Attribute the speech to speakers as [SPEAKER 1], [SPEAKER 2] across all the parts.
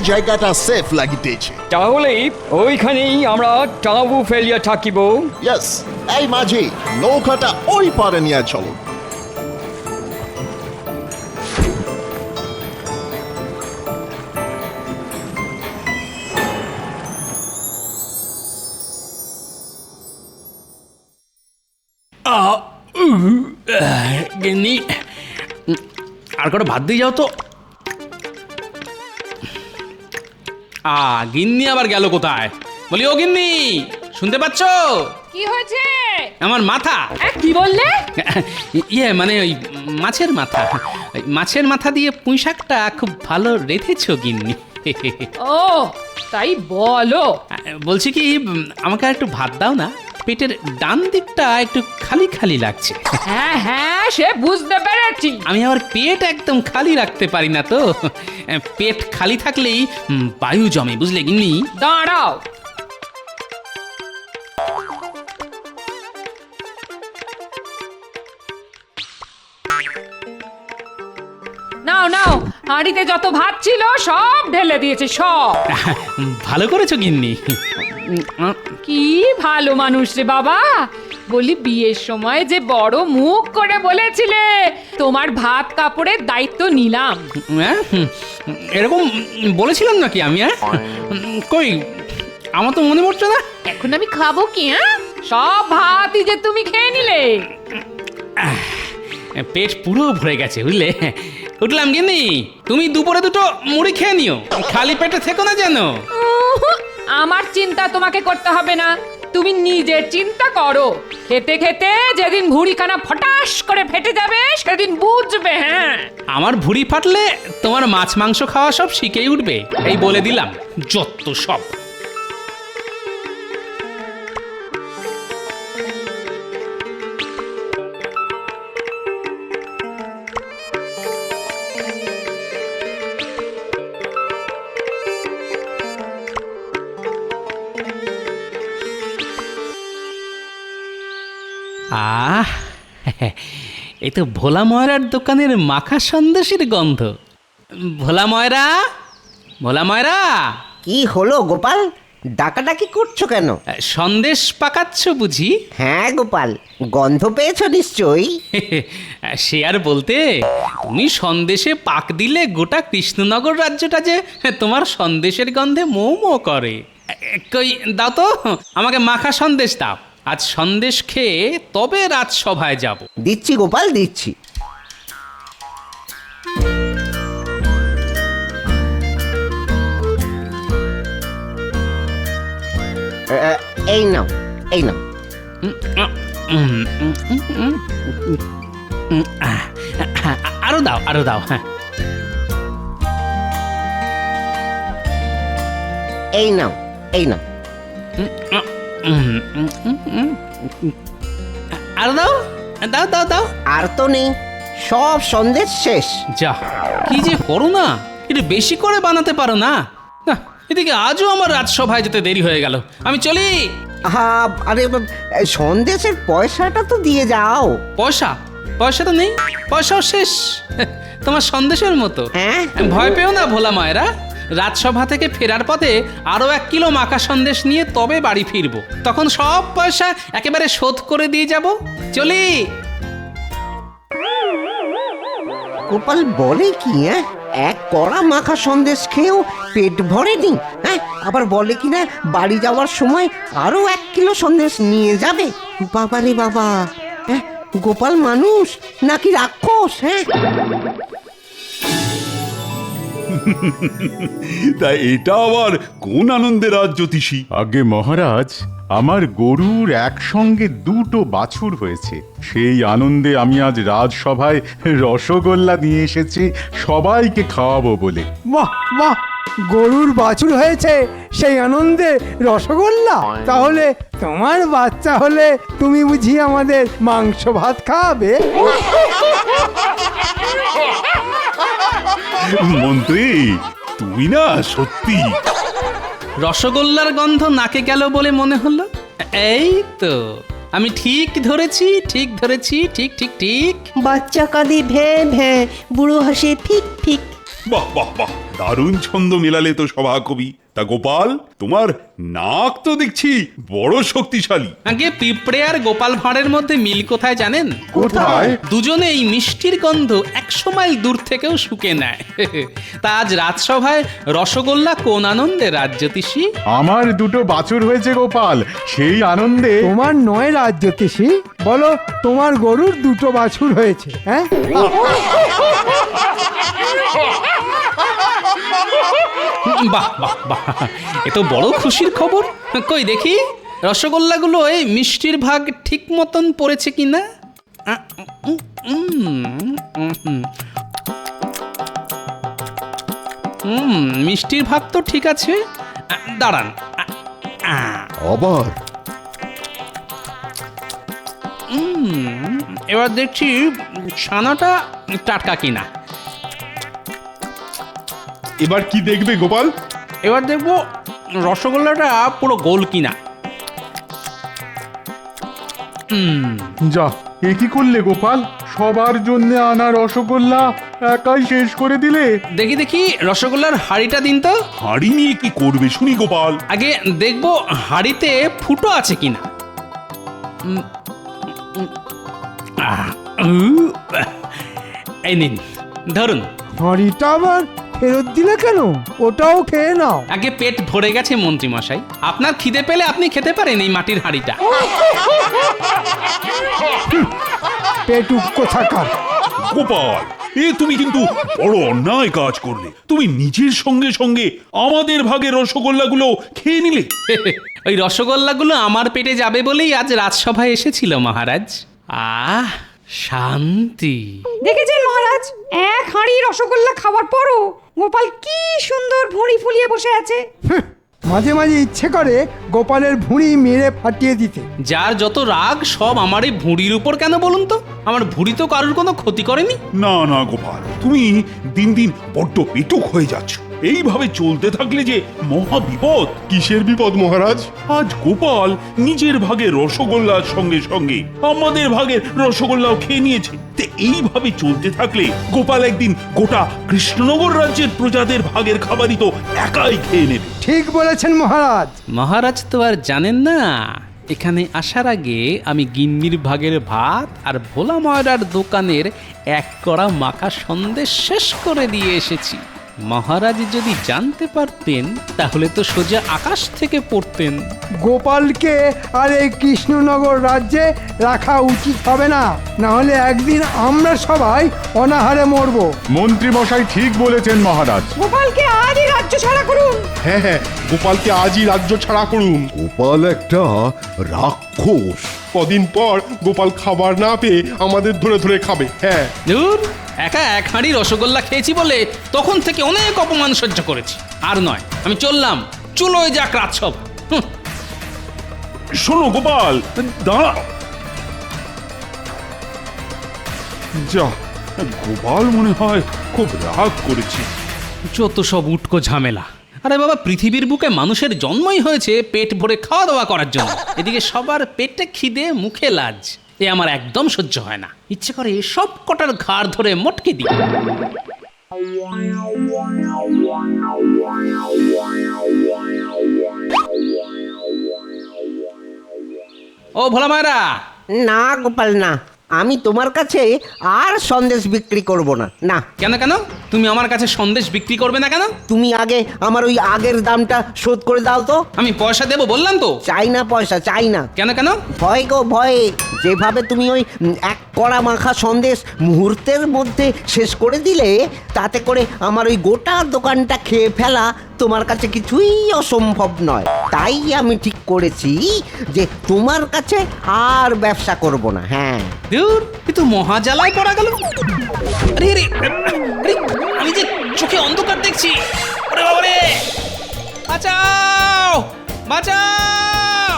[SPEAKER 1] জায়গাটা সেফ লাগিতেছে।
[SPEAKER 2] তাহলে ওইখানেই আমরা তাঁবু ফেলিয়া থাকিব।
[SPEAKER 1] ইয়েস, এই মাঝি নৌকাটা ওই পারে নিয়ে চলো।
[SPEAKER 3] গিন্নি, আর কটা ভাত দিয়ে যাও তো। গিন্নি আবার গেল কোথায়? বলি, ও গিন্নি, শুনতে পাচ্ছ?
[SPEAKER 4] কি হয়েছে?
[SPEAKER 3] আমার মাথা।
[SPEAKER 4] কি বললে?
[SPEAKER 3] মানে ওই মাছের মাথা। মাছের মাথা দিয়ে পুঁই শাকটা খুব ভালো রেঁধেছো গিন্নি।
[SPEAKER 4] ও তাই বলো।
[SPEAKER 3] বলছি কি, আমাকে আর একটু ভাত দাও না, পেটের ডান দিকটা একটু খালি খালি লাগছে।
[SPEAKER 4] হ্যাঁ হ্যাঁ, সে বুঝতে পেরেছি।
[SPEAKER 3] আমি আবার পেট একদম খালি রাখতে পারি না তো। পেট খালি থাকলেই বায়ু জমে, বুঝলে গিন্নি?
[SPEAKER 4] দাঁড়াও। নাও নাও, হাঁড়িতে যত ভাত ছিল সব ঢেলে দিয়েছে, সব।
[SPEAKER 3] ভালো করেছো গিন্নি।
[SPEAKER 4] কি ভালো মানুষ রে বাবা। বলি, বিয়ের সময় যে বড় মুখ করে বলেছিলে তোমার ভাত কাপড়ের দায়িত্ব নিলাম।
[SPEAKER 3] এরকম বলেছিলাম নাকি আমি? কই, আমার তো মনে পড়ছে না।
[SPEAKER 4] এখন আমি খাবো কি? সব ভাতই যে তুমি খেয়ে নিলে।
[SPEAKER 3] পেট পুরো ভরে গেছে, বুঝলে? উঠলাম গিন্নি, তুমি দুপুরে দুটো মুড়ি খেয়ে নিও, খালি পেটে থেকো না যেন।
[SPEAKER 4] আমার চিন্তা তোমাকে করতে হবে না, তুমি নিজের চিন্তা করো। খেতে খেতে যেদিন ভুঁড়িখানা ফটাস করে ফেটে যাবে সেদিন বুঝবে। হ্যাঁ,
[SPEAKER 3] আমার ভুঁড়ি ফাটলে তোমার মাছ মাংস খাওয়া সব শিখেই উঠবে, এই বলে দিলাম। যত সব। এই তো ভোলা ময়রার দোকানের মাখা সন্দেশের গন্ধ। ভোলা ময়রা, ভোলা ময়রা।
[SPEAKER 5] কি হলো গোপাল, ডাকাডাকি করছো কেন?
[SPEAKER 3] সন্দেশ পাকাচ্ছ বুঝি?
[SPEAKER 5] হ্যাঁ গোপাল, গন্ধ পেয়েছো নিশ্চয়ই।
[SPEAKER 3] সে আর বলতে, তুমি সন্দেশে পাক দিলে গোটা কৃষ্ণনগর রাজ্যটা যে তোমার সন্দেশের গন্ধে মৌ মৌ করে। কই দাও তো, আমাকে মাখা সন্দেশ দাও। আজ সন্দেশ খেয়ে তবে রাজসভায় যাব।
[SPEAKER 5] দিচ্ছি গোপাল, দিচ্ছি। এই নাও, এই নাও।
[SPEAKER 3] আরো দাও, আরো দাও। হ্যাঁ,
[SPEAKER 5] এই নাও, এই নাও।
[SPEAKER 3] আরো দাও, দাও দাও দাও।
[SPEAKER 5] আর তো নেই, সব সন্দেশ শেষ।
[SPEAKER 3] যা, কি যে করো না, একটু বেশি করে বানাতে পারো না? এদিকে আজও আমার রাজসভায় যেতে দেরি হয়ে গেল, আমি চলি।
[SPEAKER 5] আরে সন্দেশের পয়সাটা তো দিয়ে যাও।
[SPEAKER 3] পয়সা? পয়সা তো নেই, পয়সাও শেষ। তোমার সন্দেশের মতো।
[SPEAKER 5] হ্যাঁ,
[SPEAKER 3] ভয় পেও না ভোলা মায়েরা, রাজসভা থেকে ফেরার পথে আরো 1 কিলো মাখা সন্দেশ নিয়ে তবে বাড়ি ফিরবো, তখন সব পয়সা একেবারে শোধ করে দিয়ে যাব। চলি।
[SPEAKER 5] গোপাল বলে কি? এক কড়া মাখা সন্দেশ খেয়েও পেট ভরেনি। হ্যাঁ, আবার বলে কি না বাড়ি যাওয়ার সময় আরো 1 কিলো সন্দেশ নিয়ে যাবে। বাবা রে বাবা, গোপাল মানুষ নাকি রাক্ষস? হ্যাঁ,
[SPEAKER 6] তা এটা আবার কোন আনন্দের রাজ জ্যোতিষী?
[SPEAKER 7] আগে মহারাজ, আমার গরুর একসঙ্গে 2টো বাছুর হয়েছে, সেই আনন্দে আমি আজ রাজসভায় রসগোল্লা নিয়ে এসেছি সবাইকে খাওয়াবো বলে।
[SPEAKER 8] বাহ বাহ, গরুর বাছুর হয়েছে সেই আনন্দে রসগোল্লা? তাহলে তোমার বাচ্চা হলে তুমি বুঝি আমাদের মাংস ভাত খাওয়াবে?
[SPEAKER 6] মন্ত্রী, তুমি না সত্যি।
[SPEAKER 3] রসগোল্লার গন্ধ নাকে গেল বলে মনে হলো। এই তো আমি ঠিক ধরেছি, ঠিক ধরেছি, ঠিক ঠিক ঠিক।
[SPEAKER 9] বাচ্চা কাঁদে ভ্যাঁ ভ্যাঁ, বুড়ো হাসে ফিক ফিক।
[SPEAKER 6] বাহ বাহ বাহ, দারুণ ছন্দ মেলালে তো সভাকবি। তা গোপাল, তোমার নাক তো দেখছি বড় শক্তিশালী।
[SPEAKER 3] আগে পিঁপড়ে আর গোপাল ভাঁড়ের মধ্যে মিল কোথায় জানেন?
[SPEAKER 7] কোথায়?
[SPEAKER 3] দুজনে এই মিষ্টির গন্ধ 100 মাইল দূর থেকেও শুকে নেয়। তা আজ রাজসভায় রসগোল্লা কোন আনন্দে রাজ্যতীষী?
[SPEAKER 7] আমার দুটো বাছুর হয়েছে গোপাল, সেই আনন্দে।
[SPEAKER 8] তোমার নয় রাজ্যতীষী, বলো তোমার গরুর দুটো বাছুর হয়েছে। হ্যাঁ,
[SPEAKER 3] বাহ বাহ বাহ, এ তো বড় খুশির খবর। কই দেখি রসগোল্লাগুলো এই মিষ্টির ভাগ ঠিক মতন পড়েছে কিনা। মিষ্টির ভাগ তো ঠিক আছে। দাঁড়ান,
[SPEAKER 1] আবার
[SPEAKER 3] এবার দেখছি ছানাটা টাটকা কিনা।
[SPEAKER 6] এবার কি দেখবে গোপাল?
[SPEAKER 3] এবার দেখবো রসগোল্লাটা পুরো গোল কিনা।
[SPEAKER 7] যা, এ কি করলে গোপাল? সবার জন্য আনা রসগোল্লা একাই শেষ করে দিলে।
[SPEAKER 3] দেখি দেখি রসগোল্লার হাঁড়িটা দিন তো।
[SPEAKER 6] হাঁড়ি নিয়ে কি করবে শুনি গোপাল?
[SPEAKER 3] আগে দেখবো হাঁড়িতে ফুটো আছে কিনা। এই নিন, ধরুন।
[SPEAKER 8] হাঁড়িটা আবার ফেরত দিলে কেন? ওটাও খেয়ে নাও।
[SPEAKER 3] আগে পেট ভরে গেছে মন্ত্রী মশাই, আপনার খিদে পেলে আপনি খেতে পারেন এই মাটির হাঁড়িটা।
[SPEAKER 8] পেটুক কোথাকার।
[SPEAKER 6] গোপাল, এ তুমি কিন্তু বড় অন্যায় কাজ করলে। তুমি নিজের সঙ্গে সঙ্গে আমাদের ভাগের রসগোল্লাগুলো খেয়ে নিলে।
[SPEAKER 3] ওই রসগোল্লাগুলো আমার পেটে যাবে বলেই আজ রাজসভায় এসেছিল মহারাজ। আহ, শান্তি।
[SPEAKER 9] দেখেছেন মহারাজ, এক হাঁড়ি রসগোল্লা খাওয়ার পরও গোপাল কি সুন্দর ভুঁড়ি ফুলিয়ে বসে আছে।
[SPEAKER 8] মাঝে মাঝে ইচ্ছে করে গোপালের ভুঁড়ি মেরে ফাটিয়ে দিতে।
[SPEAKER 3] যার যত রাগ সব আমার এই ভুঁড়ির উপর কেন বলুন তো? আমার ভুঁড়ি তো কারোর কোনো ক্ষতি করেনি।
[SPEAKER 6] না না গোপাল, তুমি দিন দিন বড্ড পেটুক হয়ে যাচ্ছ। এইভাবে চলতে থাকলে যে মহা বিপদ। কিসের বিপদ মহারাজ? আজ গোপাল নিজের ভাগের রসগোল্লার সঙ্গে সঙ্গে আমাদের ভাগের রসগোল্লাও খেয়ে নিয়েছে। তে এইভাবে চলতে থাকলে গোপাল একদিন গোটা কৃষ্ণনগর রাজ্যের প্রজাদের ভাগের খাবারই তো একাই খেয়ে নেবে।
[SPEAKER 8] ঠিক বলেছেন মহারাজ।
[SPEAKER 3] মহারাজ তো আর জানেন না, এখানে আসার আগে আমি গিন্নির ভাগের ভাত আর ভোলা ময়রার দোকানের এক কড়া মাখা সন্দেশ শেষ করে দিয়ে এসেছি। মহারাজ যদি জানতে পারতেন তাহলে তো সোজা আকাশ থেকে পড়তেন।
[SPEAKER 8] গোপালকে আর এই কৃষ্ণনগর রাজ্যে রাখা উচিত হবে না, না হলে একদিন আমরা সবাই অনাহারে মরবো।
[SPEAKER 7] মন্ত্রী মশাই ঠিক বলেছেন মহারাজ।
[SPEAKER 9] গোপালকে আজই রাজ্য ছাড়া করুন।
[SPEAKER 6] হ্যাঁ হ্যাঁ, গোপালকে আজই রাজ্য ছাড়া করুন।
[SPEAKER 1] গোপাল একটা রাক্ষস।
[SPEAKER 6] কদিন পর গোপাল খাবার না পেয়ে আমাদের ধরে ধরে খাবে। হ্যাঁ,
[SPEAKER 3] ধুর, একা এক হাঁড়ি রসগোল্লা খেয়েছি বলে তখন থেকে অনেক অপমান সহ্য করেছি। আর নয়, আমি চললাম। চুলোয় যাক রাজসভা।
[SPEAKER 6] শোনো গোপাল, দাঁড়াও। যা, গোপাল মনে হয় খুব রাগ করেছে।
[SPEAKER 3] যত সব উটকো ঝামেলা। আরে বাবা, পৃথিবীর বুকে মানুষের জন্মই হয়েছে পেট ভরে খাওয়া দাওয়া করার জন্য। এদিকে সবার পেটে খিদে, মুখে লাজ। এ আমার একদম সহ্য হয় না। ইচ্ছে করে সব কটার ঘাড় ধরে মটকে দিই। ও ভোলা মায়েরা,
[SPEAKER 5] না গোপাল না, আমি তোমার কাছে আর সন্দেশ বিক্রি করব না। না।
[SPEAKER 3] কেন কেন? তুমি আমার কাছে সন্দেশ বিক্রি করবে না কেন?
[SPEAKER 5] তুমি আগে আমার ওই আগের দামটা শোধ করে দাও তো।
[SPEAKER 3] আমি পয়সা দেবো বললাম তো।
[SPEAKER 5] চাই না পয়সা, চাই না।
[SPEAKER 3] কেন কেন?
[SPEAKER 5] ভয় গো ভয়ে। যেভাবে তুমি ওই এক কড়া মাখা সন্দেশ মুহূর্তের মধ্যে শেষ করে দিলে, তাতে করে আমার ওই গোটা দোকানটা খেয়ে ফেলা তোমার কাছে কিছুই অসম্ভব নয়। তাই আমি ঠিক করেছি যে তোমার কাছে আর ব্যবসা করব না। হ্যাঁ।
[SPEAKER 3] দূর, এ তো মহাজালায় পড়া গেল। আরে আরে আরে, আমি যে চোখে অন্ধকার দেখছি। ওরে বাবা রে, বাঁচাও বাঁচাও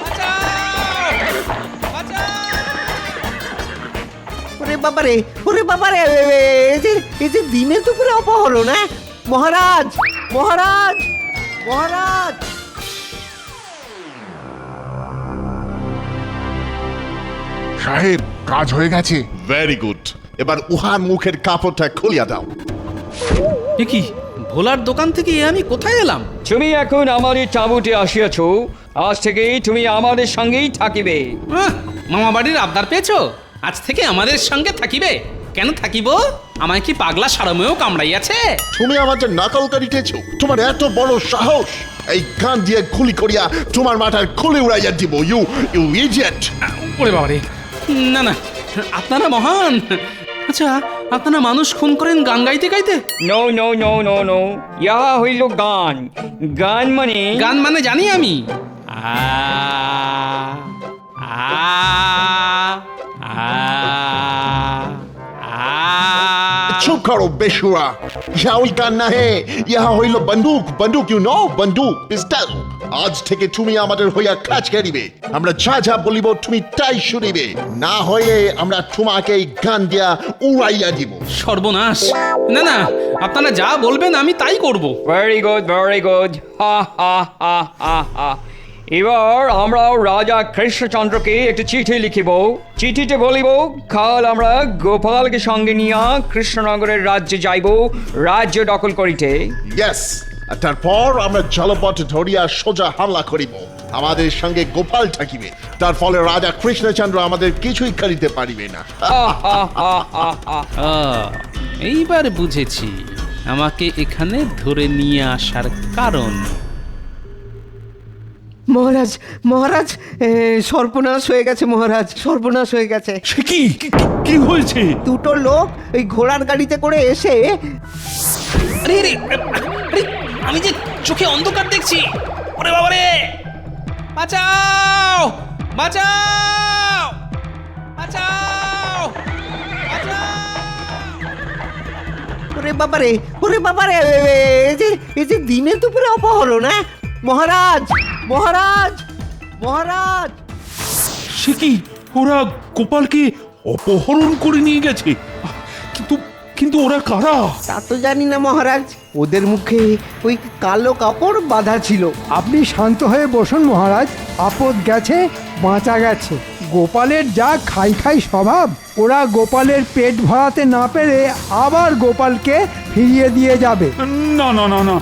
[SPEAKER 3] বাঁচাও বাঁচাও।
[SPEAKER 5] ওরে বাবারে, ওরে বাবারে, এই যে দিনে দুপুরে অপহরণ। হ্যাঁ মহারাজ, মহারাজ, মহারাজ।
[SPEAKER 1] সাহেব, কাজ হয়ে গেছে। Very good. এবার উহার মুখের কাপড়টা খুলিয়া দাও।
[SPEAKER 3] এ কি ভোলার দোকান থেকে আমি কোথায় এলাম?
[SPEAKER 2] তুমি এখন আমাদের চাবুটে আসিয়াছ, আজ থেকে তুমি আমাদের সঙ্গেই থাকিবে।
[SPEAKER 3] মামা বাড়ির আবদার পেয়েছো? আজ থেকে আমাদের সঙ্গে থাকিবে? কেন থাকিব? আমায় কি পাগলা সারমেও কামড়াইয়াছে?
[SPEAKER 1] তুমি আমাদের নকল করিতেছো? তোমার এত বড় সাহস! এই গান দিয়ে খুলি করিয়া তোমার মাথার খুলে উড়াইয়া দিব। You you idiot!
[SPEAKER 3] ওরে বাবারে, না না, আপনারা মহান। আচ্ছা, আপনারা মানুষ খুন করেন গান গাইতে গাইতে?
[SPEAKER 2] No no no no no, ইহা হইল গান। গান মানে
[SPEAKER 3] গান মানে জানি আমি।
[SPEAKER 1] চুপ করো বেশুরা! ইহা ওই গান না হে, ইহা হইল বন্দুক। বন্দুক, ইউ নো, বন্দুক, পিস্তল। আজ থেকে তুমি আমাদের হইয়া কাজ করিবে। আমরা যা যা বলিব তুমি তাই শুনিবে, না হইলে আমরা তোমাকে এই গান দিয়া উড়াইয়া দিব।
[SPEAKER 3] সর্বনাশ! না না, আপনারা যা বলবেন আমি তাই করব।
[SPEAKER 2] Very good, very good. হা হা হা হা হা। এবার আমরা রাজা কৃষ্ণচন্দ্রকে একটি চিঠি লিখিব। চিঠিতে বলিব, কাল আমরা গোপালকে সঙ্গে নিয়া কৃষ্ণনগরের রাজ্যে যাইব রাজ্য দখল করিতে।
[SPEAKER 1] ইয়েস, আর তারপর আমরা জলপথ ধরিয়া সোজা হামলা করিব। আমাদের সঙ্গে গোপাল থাকিবে, তার ফলে রাজা কৃষ্ণচন্দ্র আমাদের কিছুই করিতে পারিবে না।
[SPEAKER 3] এইবার বুঝেছি আমাকে এখানে ধরে নিয়ে আসার কারণ।
[SPEAKER 5] মহারাজ, মহারাজ, সর্বনাশ হয়ে গেছে মহারাজ, সর্বনাশ হয়ে গেছে।
[SPEAKER 6] সে কি কি হয়েছে?
[SPEAKER 5] দুটো লোক ওই ঘোড়ার গাড়িতে করে এসে
[SPEAKER 3] আরে আরে আরে, আমি যে চোখে অন্ধকার দেখছি। ওরে বাবারে, বাঁচাও বাঁচাও বাঁচাও বাঁচাও!
[SPEAKER 5] ওরে বাবারে, ওরে বাবারে, এই যে দিনে দুপুরে অপহরণ! না মহারাজ, মহারাজ, মহারাজ!
[SPEAKER 6] সে কি, ওরা গোপালকে অপহরণ করে নিয়ে গেছে? কিন্তু কিন্তু ওরা কারা?
[SPEAKER 5] তা তো জানি না মহারাজ, ওদের মুখে ওই কালো কাপড় বাঁধা ছিল।
[SPEAKER 8] আপনি শান্ত হয়ে বসুন মহারাজ, আপদ গেছে বাঁচা গেছে। গোপালের যা খাই খাই স্বভাব, ওরা গোপালের পেট ভরাতে না পেরে আবার গোপালকে ফিরিয়ে দিয়ে যাবে।
[SPEAKER 6] না না না না,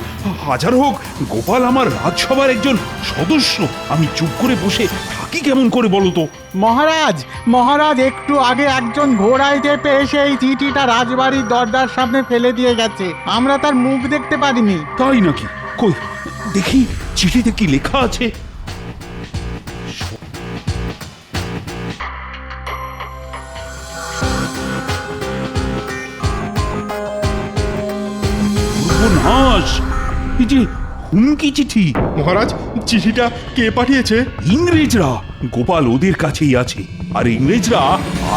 [SPEAKER 6] হাজার হোক গোপাল আমার রাজসভার একজন সদস্য। আমি চুপ করে বসে থাকি কেমন করে বলো তো?
[SPEAKER 10] মহারাজ, মহারাজ একটু আগে একজন ঘোড়ায় চেপে এসে এই চিঠিটা রাজবাড়ির দরজার সামনে ফেলে দিয়ে গেছে। আমরা তার মুখ দেখতে পারিনি।
[SPEAKER 6] তাই নাকি? কই দেখি চিঠিতে কি লেখা আছে। সর্বনাশ! এই যে হুমকি চিঠি।
[SPEAKER 11] মহারাজ, চিঠিটা কে পাঠিয়েছে?
[SPEAKER 6] ইংরেজরা। গোপাল ওদের কাছেই আছে, আর ইংরেজরা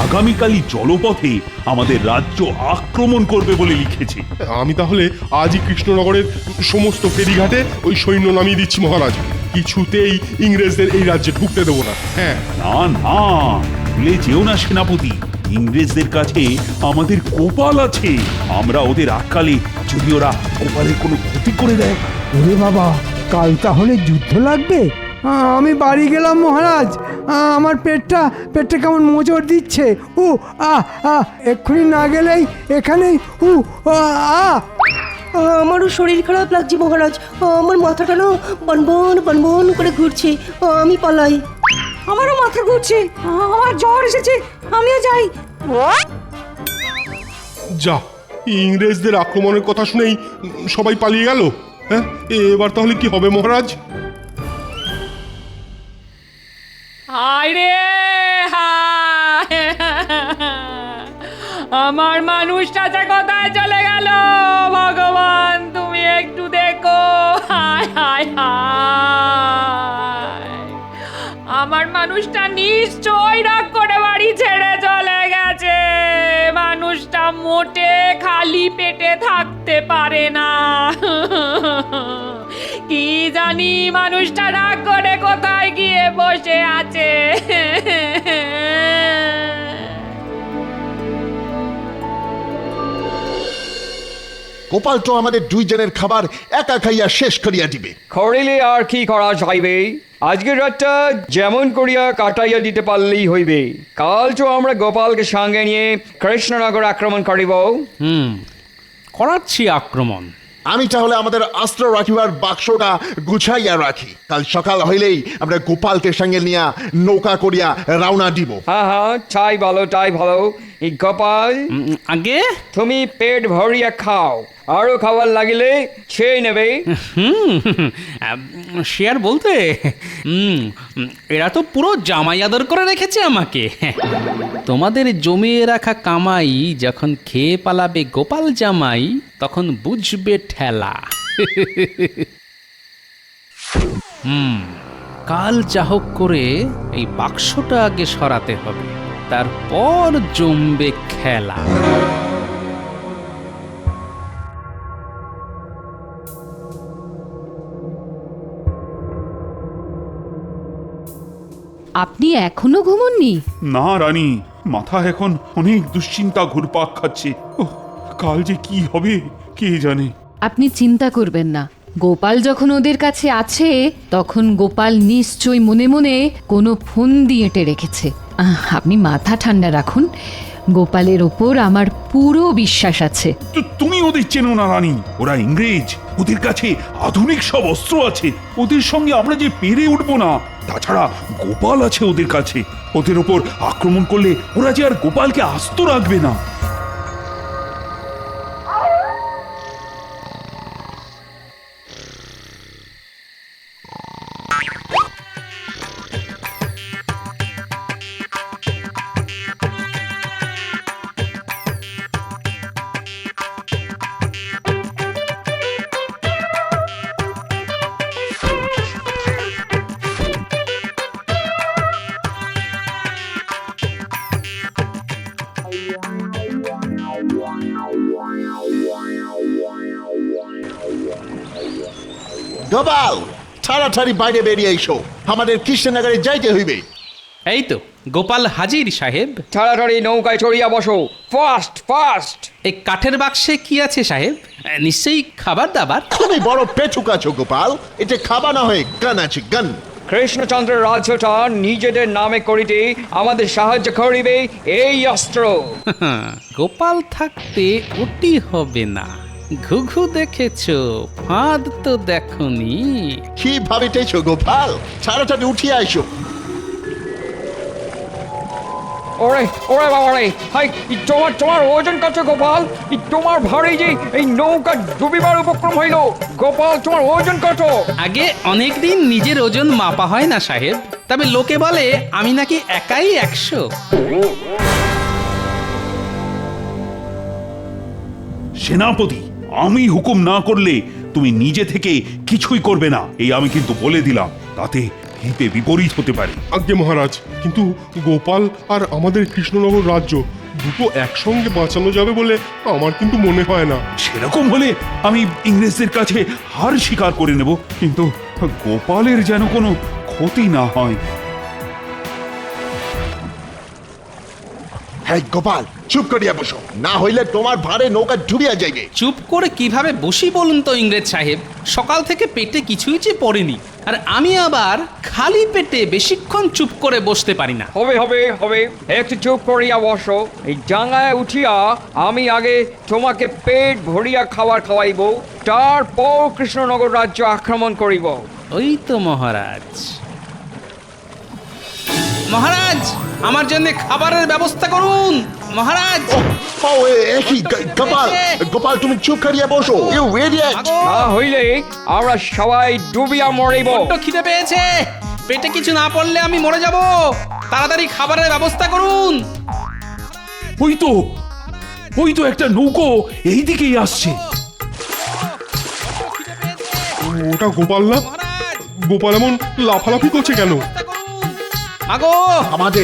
[SPEAKER 6] আগামীকালই জলপথে আমাদের রাজ্য আক্রমণ করবে বলে লিখেছে।
[SPEAKER 11] আমি তাহলে আজই কৃষ্ণনগরের সমস্ত ফেরিঘাটে ওই সৈন্য নামিয়ে দিচ্ছি মহারাজ। কিছুতেই ইংরেজদের এই রাজ্যে ঢুকতে দেবো না। হ্যাঁ।
[SPEAKER 6] না না, ভুলে যেও না সেনাপতি, ইংরেজদের কাছে আমাদের গোপাল আছে। আমরা ওদের আটকালে যদি ওরা গোপালের কোনো ক্ষতি করে দেয়।
[SPEAKER 8] ওরে বাবা, কাল তাহলে যুদ্ধ লাগবে। আমি বাড়ি গেলাম মহারাজ, আমার পেটটা কেমন মোচড় দিচ্ছে। এক্ষুনি না গেলেই এখানেই
[SPEAKER 12] আমারও শরীর খারাপ লাগছে মহারাজ, আমার মাথাটা না বনবন বনবন করে ঘুরছে, আমি পালাই।
[SPEAKER 9] আমারও মাথা ঘুরছে, আমার জ্বর এসেছে, আমিও যাই।
[SPEAKER 11] যা, ইংরেজদের আক্রমণের কথা শুনেই সবাই পালিয়ে গেল। হ্যাঁ, এবার তাহলে কি হবে মহারাজ?
[SPEAKER 4] হায় রে হায়, আমার মানুষটা যে কোথায় চলে গেল ভগবান, তুমি একটু দেখো। হায় হায় হায়, আমার মানুষটা নিশ্চয় রাগ করে বাড়ি ছেড়ে চলে গেছে। মানুষটা মোটে খালি পেটে থাকতে পারে না। কি জানি মানুষটা রাগ করে কোথায় গিয়ে বসে আছে।
[SPEAKER 1] গোপাল তো আমাদের দুইজনের খাবার একা খাইয়া শেষ করিয়া দিবে।
[SPEAKER 2] করিলে আর কি করা যাইবে? আজকের রাতটা যেমন করিয়া কাটাইয়া দিতে পারলেই হইবে। কাল তো আমরা গোপালকে সঙ্গে নিয়ে কৃষ্ণনগর আক্রমণ করিব।
[SPEAKER 3] করাচ্ছি আক্রমণ,
[SPEAKER 1] আমি তাহলে আমাদের অস্ত্র রাখিবার বাক্সটা গুছাইয়া রাখি, কাল সকাল হইলেই আমরা গোপালকে সঙ্গে নিয়ে নৌকা করিয়া রওনা দিব।
[SPEAKER 2] হ্যাঁ হ্যাঁ, তাই ভালো তাই ভালো। এই গোপাল,
[SPEAKER 3] আগে
[SPEAKER 2] তুমি পেট ভরিয়া খাও, আরো খাবার লাগিলে খেয়ে নেবে।
[SPEAKER 3] সে আর বলতে এরা তো পুরো জামাই আদর করে রেখেছে আমাকে। তোমাদের জমিয়ে রাখা কামাই যখন খেয়ে পালাবে গোপাল জামাই, তখন বুঝবে ঠেলা। কাল চাহক করে এই বাক্সটা আগে সরাতে হবে, তারপর জমবে খেলা।
[SPEAKER 4] আপনি এখনো ঘুমোননি?
[SPEAKER 6] না রানী, মাথা এখন অনেক দুশ্চিন্তা ঘুরপাক খাচ্ছে। ওহ, কাল যে কি হবে কে জানে।
[SPEAKER 4] আপনি চিন্তা করবেন না, গোপাল যখন ওদের কাছে আছে তখন গোপাল নিশ্চয়ই মনে মনে কোনো ফোন দিয়ে এঁটে রেখেছে। আপনি মাথা ঠান্ডা রাখুন, গোপালের ওপর আমার পুরো বিশ্বাস আছে।
[SPEAKER 6] তুমি ওদের চেনো না রানী, ওরা ইংরেজ, ওদের কাছে আধুনিক সব অস্ত্র আছে, ওদের সঙ্গে আমরা যে পেরে উঠবো না। তাছাড়া গোপাল আছে ওদের কাছে, ওদের ওপর আক্রমণ করলে ওরা যে আর গোপালকে আস্ত রাখবে না।
[SPEAKER 1] গোপাল, তাড়াতাড়ি বাইরে বেরিয়ে এসো, আমাদের কৃষ্ণনগরে যাইতে হইবে।
[SPEAKER 3] এই তো গোপাল হাজির সাহেব।
[SPEAKER 2] তাড়াতাড়ি নৌকায় চড়িয়া বসো, ফাস্ট ফাস্ট।
[SPEAKER 3] এই কাঠের বাক্সে কি আছে সাহেব? নিশ্চয়ই খাবার দাবার।
[SPEAKER 1] তুমি বড় পেটুক আছো গোপাল, এটা খাবা না হয়ে গান আছে গান।
[SPEAKER 2] কৃষ্ণচন্দ্রের রাজ্যটা নিজেদের নামে করিতে আমাদের সাহায্য করিবে এই অস্ত্র।
[SPEAKER 3] গোপাল থাকতে ওটি হবে না। ঘুঘু দেখেছো, ফাঁদ তো দেখনি।
[SPEAKER 1] কি ভাবিতেছো গোপাল? তাড়াতাড়ি উঠিয়া এসো।
[SPEAKER 2] ওরে ওরে বাবা রে, হাই তোমার ওজন কত গোপাল? তোমার ভারী যে এই নৌকা ডুবিবার উপক্রম হইল। গোপাল, তোমার ওজন কত?
[SPEAKER 3] আগে অনেকদিন নিজের ওজন মাপা হয় না সাহেব, তবে লোকে বলে আমি নাকি একাই 100।
[SPEAKER 6] সেনাপতি, আমি হুকুম না করলে তুমি নিজে থেকে কিছুই করবে না, এই আমি কিন্তু বলে দিলাম, তাতে হিতে বিপরীত হতে পারে।
[SPEAKER 11] আজ্ঞে মহারাজ, কিন্তু গোপাল আর আমাদের কৃষ্ণনগর রাজ্য দুটো একসঙ্গে বাঁচানো যাবে বলে আমার কিন্তু মনে হয় না।
[SPEAKER 6] সেরকম হলে আমি ইংরেজদের কাছে হার স্বীকার করে নেব, কিন্তু গোপালের যেন কোনো ক্ষতি না হয়।
[SPEAKER 1] হ্যাঁ গোপাল, চুপ করিয়া বসো, না হইলে তোমার ভারে নৌকা ডুবিয়া যাইবে।
[SPEAKER 3] চুপ করে কিভাবে বসি বলুন তো ইংরেজ সাহেব? সকাল থেকে পেটে কিছুই যে পড়েনি, আর আমি আবার খালি পেটে বেশিক্ষণ চুপ করে বসতে পারি না।
[SPEAKER 2] হবে হবে হবে, একটু চুপ করিয়া বসো। এই ডাঙায় উঠিয়া আমি আগে তোমাকে পেট ভরিয়া খাবার খাওয়াইব, তারপর কৃষ্ণনগর রাজ্য আক্রমণ করিব।
[SPEAKER 3] ওই তো মহারাজ। মহারাজ, আমার জন্য খাবারের ব্যবস্থা করুন মহারাজ।
[SPEAKER 1] গোপাল, গোপাল তুমি চুপ করিয়া বসো। You idiot!
[SPEAKER 2] না হইলে আমরা সবাই ডুবিয়া মরিব।
[SPEAKER 3] বড্ড খিদে পেয়েছে, পেটে কিছু না পড়লে আমি মরে যাব। তাড়াতাড়ি খাবারের ব্যবস্থা করুন।
[SPEAKER 6] ওই তো একটা নৌকো এই দিকেই আসছে।
[SPEAKER 11] ওটা গোপাল না? গোপাল এমন লাফালাফি করছে কেন?
[SPEAKER 3] আগো,
[SPEAKER 1] আমাদের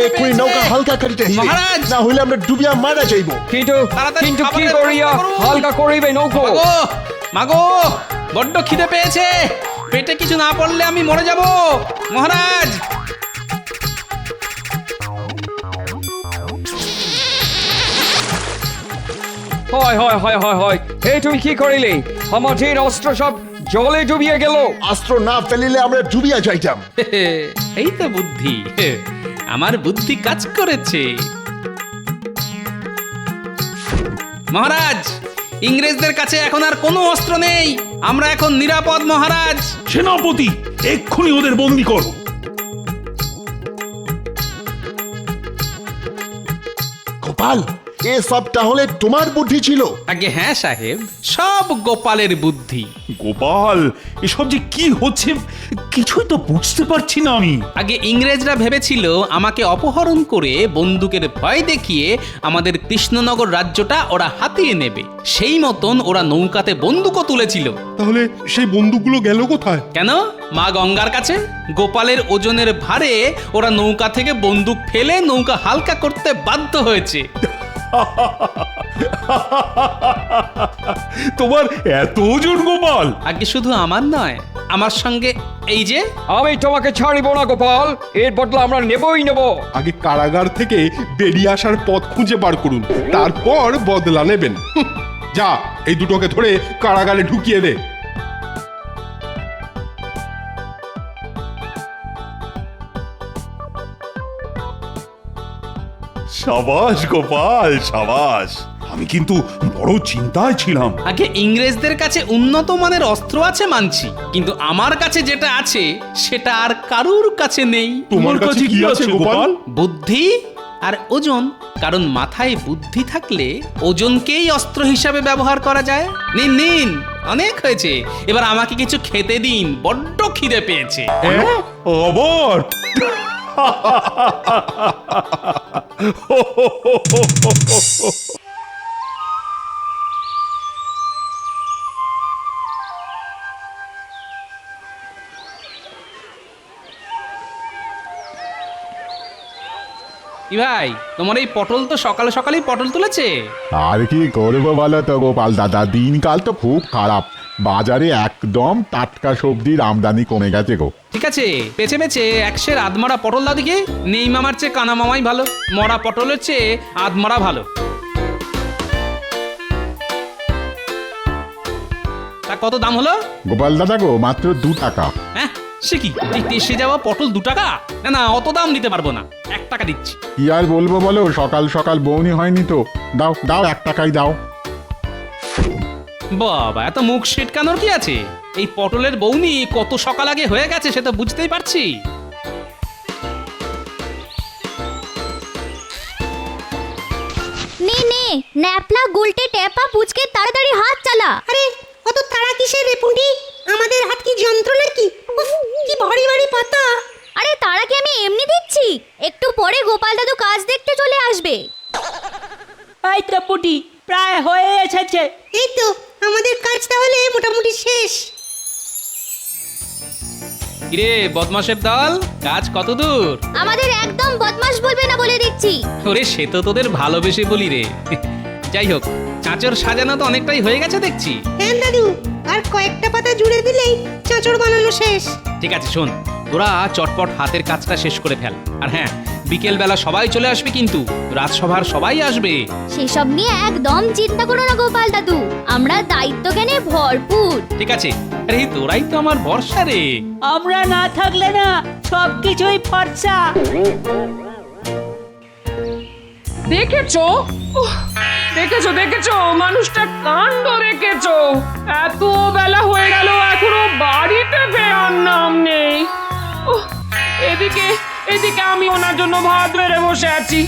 [SPEAKER 1] এক্ষুনি নৌকা হালকা করিতে হইবে,
[SPEAKER 3] মহারাজ।
[SPEAKER 1] না হইলে আমরা ডুবিয়া মারা যাইব।
[SPEAKER 2] কিন্তু
[SPEAKER 3] তাড়াতাড়ি
[SPEAKER 2] কি
[SPEAKER 3] খাবারের
[SPEAKER 2] করিয়া
[SPEAKER 3] ব্যবস্থা করুন।
[SPEAKER 2] হালকা করিবে নৌকো?
[SPEAKER 3] মাগো, বড্ড খিদে পেয়েছে, পেটে কিছু না পড়লে আমি মরে যাব মহারাজ।
[SPEAKER 2] হয় হয় হয় হয় হয়, হে তুমি কি করিলে? আমাদের অস্ত্র সব জলে ডুবিয়ে গেল।
[SPEAKER 1] অস্ত্র না ফেলিলে আমরা ডুবিয়া যাইতাম।
[SPEAKER 3] এই তো বুদ্ধি, আমার বুদ্ধি কাজ করেছে। মহারাজ, ইংরেজদের কাছে এখন আর কোনো অস্ত্র নেই, আমরা এখন নিরাপদ মহারাজ।
[SPEAKER 6] সেনাপতি, এক্ষুনি ওদের বন্দি কর।
[SPEAKER 1] গোপাল, এসব তাহলে তোমার বুদ্ধি ছিল?
[SPEAKER 3] আগে হ্যাঁ সাহেব, সব গোপালের বুদ্ধি।
[SPEAKER 6] গোপাল, এসব যে কি হচ্ছে কিছুই তো বুঝতে পারছি না আমি।
[SPEAKER 3] আগে ইংরেজরা ভেবেছিল আমাকে অপহরণ করে বন্দুকের ভয় দেখিয়ে আমাদের কৃষ্ণনগর রাজ্যটা ওরা হাতিয়ে নেবে। সেই মতন ওরা নৌকাতে বন্দুকও তুলেছিল।
[SPEAKER 11] তাহলে সেই বন্দুকগুলো গেল কোথায়?
[SPEAKER 3] কেন? মা গঙ্গার কাছে। গোপালের ওজনের ভারে ওরা নৌকা থেকে বন্দুক ফেলে নৌকা হালকা করতে বাধ্য হয়েছে।
[SPEAKER 6] তোমার এত ওজন গোপাল?
[SPEAKER 3] আগে শুধু আমার নয়, আমার সঙ্গে এই যে।
[SPEAKER 2] আমি তোমাকে ছাড়িব না গোপাল, এর বদলা আমরা নেবই নেব।
[SPEAKER 11] আগে কারাগার থেকে বেরিয়ে আসার পথ খুঁজে বার করুন, তারপর বদলা নেবেন। যা, এই দুটোকে ধরে কারাগারে ঢুকিয়ে দে।
[SPEAKER 6] সাবাস গোপাল, সাবাস। আমি কিন্তু বড় চিন্তায় ছিলাম।
[SPEAKER 3] আগে ইংরেজদের কাছে উন্নত মানের অস্ত্র আছে মানছি, কিন্তু আমার কাছে যেটা আছে সেটা আর কারুর কাছে নেই।
[SPEAKER 6] তোমার কাছে কি আছে গোপাল?
[SPEAKER 3] বুদ্ধি আর ওজন। কারণ মাথায় বুদ্ধি থাকলে ওজনকেই অস্ত্র হিসাবে ব্যবহার করা যায়। নিন নিন, অনেক হয়েছে, এবার আমাকে কিছু খেতে দিন, বড্ড খিদে পেয়েছে।
[SPEAKER 6] আবার
[SPEAKER 3] কি ভাই, তোমার এই পটল তো সকালে সকালেই পটল তুলেছে।
[SPEAKER 7] আর কি করবো বলো তো গোপাল দাদা, দিনকাল তো খুব খারাপ। বাজারে একদম টাটকা সবজির আমদানি কমে গেছে গো।
[SPEAKER 3] ঠিক আছে, বেছে বেছে একশের আধমরা পটল দাও দেখি। নেই মামার চেয়ে কানা মামাই ভালো, মরা পটলের চেয়ে আধমরা ভালো। তা কত দাম হলো?
[SPEAKER 7] গোপাল দাদা গো, মাত্র 2 টাকা।
[SPEAKER 3] হ্যাঁ, সে কি, এই টেসে যাওয়া পটল 2 টাকা? না না, অত দাম দিতে পারবো না, 1 টাকা দিচ্ছি।
[SPEAKER 7] কি আর বলবো বলো, সকাল সকাল বৌনি হয়নি তো। দাও দাও, 1 টাকাই দাও।
[SPEAKER 3] বাবা, এত মুখ সিটকানোর কি আছে? এই পটলের বৌনি কত সকাল আগে হয়ে গেছে সে তো বুঝতেই পারছি।
[SPEAKER 13] নে নে, ন্যাপলা গুলটে টেপা পুচকে তাড়াতাড়ি হাত চালা।
[SPEAKER 12] আরে অত তাড়া কিসের রে পুঁটি? আমাদের হাত কি যন্ত্র নাকি? উফ, কি ভারী ভারী পাতা।
[SPEAKER 13] আরে তারা কি আমি এমনি দিচ্ছি? একটু পরে গোপাল দাদু কাজ দেখতে চলে আসবে।
[SPEAKER 12] এই তো পুঁটি, প্রায় হয়ে এসেছে। এই তো আমাদের কাজ তাহলে মোটামুটি শেষ।
[SPEAKER 3] কিরে বদমাশের দল, কাজ কত দূর?
[SPEAKER 13] আমাদের একদম বদমাশ বলবে না বলে দিচ্ছি।
[SPEAKER 3] ওরে, সে তো তোদের ভালোবেসে বলি রে। যাই হোক, চাঁচর সাজানো তো অনেকটাই হয়ে গেছে দেখছি।
[SPEAKER 12] হ্যাঁ দাদু, আর কয়েকটা পাতা জুড়ে দিলেই চাঁচড় বানানো শেষ।
[SPEAKER 3] ঠিক আছে, শোন, তোরা চটপট হাতের কাজটা শেষ করে ফেল। আর হ্যাঁ, বিকেল বেলা সবাই চলে আসবে, কিন্তু রাজসভার সবাই আসবে।
[SPEAKER 13] সেসব নিয়ে একদম চিন্তা করো না গোপাল দাদু, আমরা দায়িত্ব জ্ঞানে ভরপুর।
[SPEAKER 3] ঠিক আছে, আরে তোরাই তো আমার ভরসা রে।
[SPEAKER 12] আমরা না থাকলে না সবকিছুই ফর্সা।
[SPEAKER 9] দেখেছো? দেখেছো দেখেছো মানুষটা কাণ্ড দেখেছো? এত বেলা হয়ে গেল এখনো বাড়িতে ফেরার নাম নেই। এদিকে এদিকে আমি ওনার জন্য ভাত বেড়ে বসে আছি।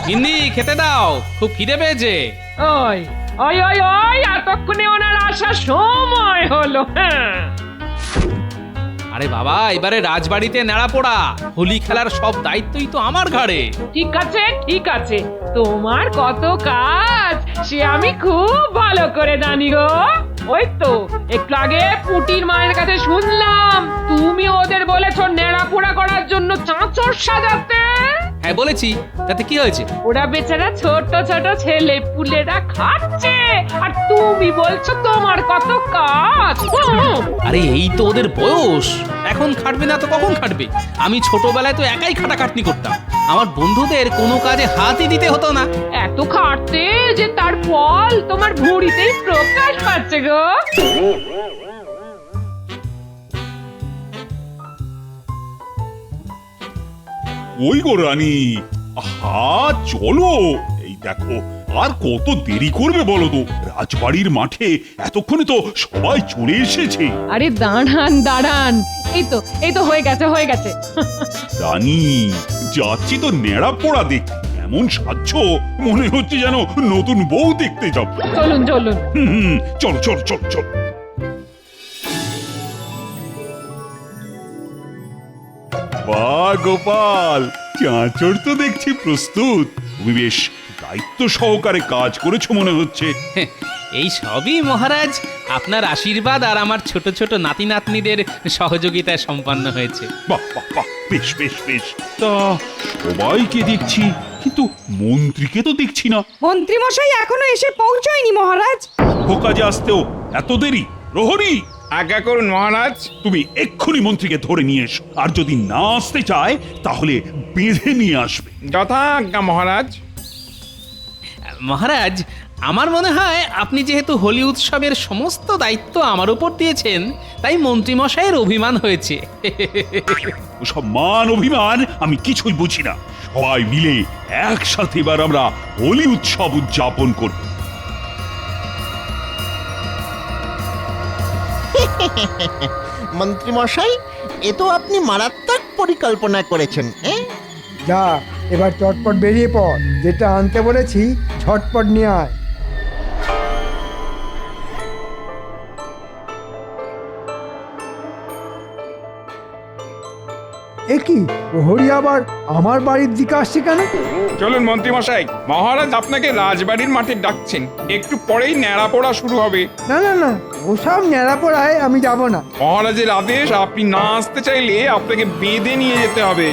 [SPEAKER 3] গিন্নি, খেতে দাও, খুব খিদে পেয়েছে।
[SPEAKER 9] ওই ওই ওই ওই এতক্ষণে ওনার আসার সময় হলো। হ্যাঁ,
[SPEAKER 3] আরে বাবা, এবারে রাজবাড়িতে নেড়া পোড়া, হোলি খেলার সব দায়িত্বই তো আমার ঘাড়ে।
[SPEAKER 9] ঠিক আছে ঠিক আছে, তোমার কত কাজ সে আমি খুব ভালো করে জানি গো। ওই তো একটু আগে পুটির মায়ের কাছে শুনলাম তুমি ওদের বলেছো নেড়া পোড়া করার জন্য চাঁচর সাজাতে।
[SPEAKER 3] হ্যাঁ বলেছি, তাতে কি হয়েছে?
[SPEAKER 9] ওরা বেচারা ছোট ছোট ছেলে পুলেরা খাচ্ছে, আর তুমি বলছো তোমার কত কাজ।
[SPEAKER 3] আরে এই তো ওদের বয়স, এখন খাটবে না তো কখন খাটবে? আমি ছোটবেলায় তো একাই খাটাখাটনি করতাম, আমার বন্ধুদের কোনো কাজে হাতই দিতে হতো না।
[SPEAKER 9] এত খাটতে যে তার ফল তোমার ভুঁড়িতেই প্রকাশ পাচ্ছে গো।
[SPEAKER 6] ওই গো রানী, হা চলো, এই দেখো আর কত দেরি করবে বলো তো? রাজবাড়ির মাঠে এতক্ষণে তো সবাই চলে এসেছে।
[SPEAKER 9] আরে দাঁড়ান, এই তো হয়ে গেছে।
[SPEAKER 6] রানী, যাচ্ছি তো নেড়া পোড়া দেখতে। এমন সাজছ মনে হচ্ছে যেন নতুন বউ দেখতে যাব।
[SPEAKER 9] চলুন।
[SPEAKER 6] চল। বাহ গোপাল, চাঁচড় তো দেখছি প্রস্তুত। তুমি বেশ দায়িত্ব সহকারে কাজ করেছো মনে হচ্ছে।
[SPEAKER 3] এই সবই মহারাজ আপনার আশীর্বাদ আর আমার ছোট ছোট নাতি নাতনিদের সহযোগিতায় সম্পন্ন হয়েছে।
[SPEAKER 6] বাহ, বেশ। তা সবাইকে দেখছি, কিন্তু মন্ত্রীকে তো দেখছি না।
[SPEAKER 9] মন্ত্রী মশাই এখনো এসে পৌঁছয়নি মহারাজ।
[SPEAKER 6] কাজে আসতেও এত দেরি? প্রহরী,
[SPEAKER 14] আজ্ঞা করুন মহারাজ।
[SPEAKER 6] তুমি এক্ষুনি মন্ত্রীকে ধরে নিয়ে এসো, আর যদি না আসতে চায় তাহলে বেঁধে নিয়ে আসবে।
[SPEAKER 14] যথাজ্ঞা মহারাজ।
[SPEAKER 3] মহারাজ, আমার মনে হয় আপনি যেহেতু হোলি উৎসবের সমস্ত দায়িত্ব আমার উপর দিয়েছেন, তাই মন্ত্রীমশাইয়ের অভিমান হয়েছে।
[SPEAKER 6] ওসব মান অভিমান আমি কিছুই বুঝি না। সবাই মিলে একসাথে এবার আমরা হোলি উৎসব উদযাপন করব।
[SPEAKER 15] মন্ত্রী মশাই, এ তো আপনি মারাত্মক পরিকল্পনা করেছেন।
[SPEAKER 8] যা, এবার চটপট বেরিয়ে পড়, যেটা আনতে বলেছি ঝটপট নিয়ে আয়। এ কি, প্রহরী আবার আমার বাড়ির দিকে আসছে কেন?
[SPEAKER 14] চলুন মন্ত্রী মশাই, মহারাজ আপনাকে রাজবাড়ির মাঠে ডাকছেন। একটু পরেই ন্যাড়া পোড়া শুরু হবে।
[SPEAKER 8] না, ওসব ন্যাড়া পড়ায় আমি যাব না।
[SPEAKER 14] মহারাজের আদেশ, আপনি না আসতে চাইলে আপনাকে বেঁধে নিয়ে যেতে হবে।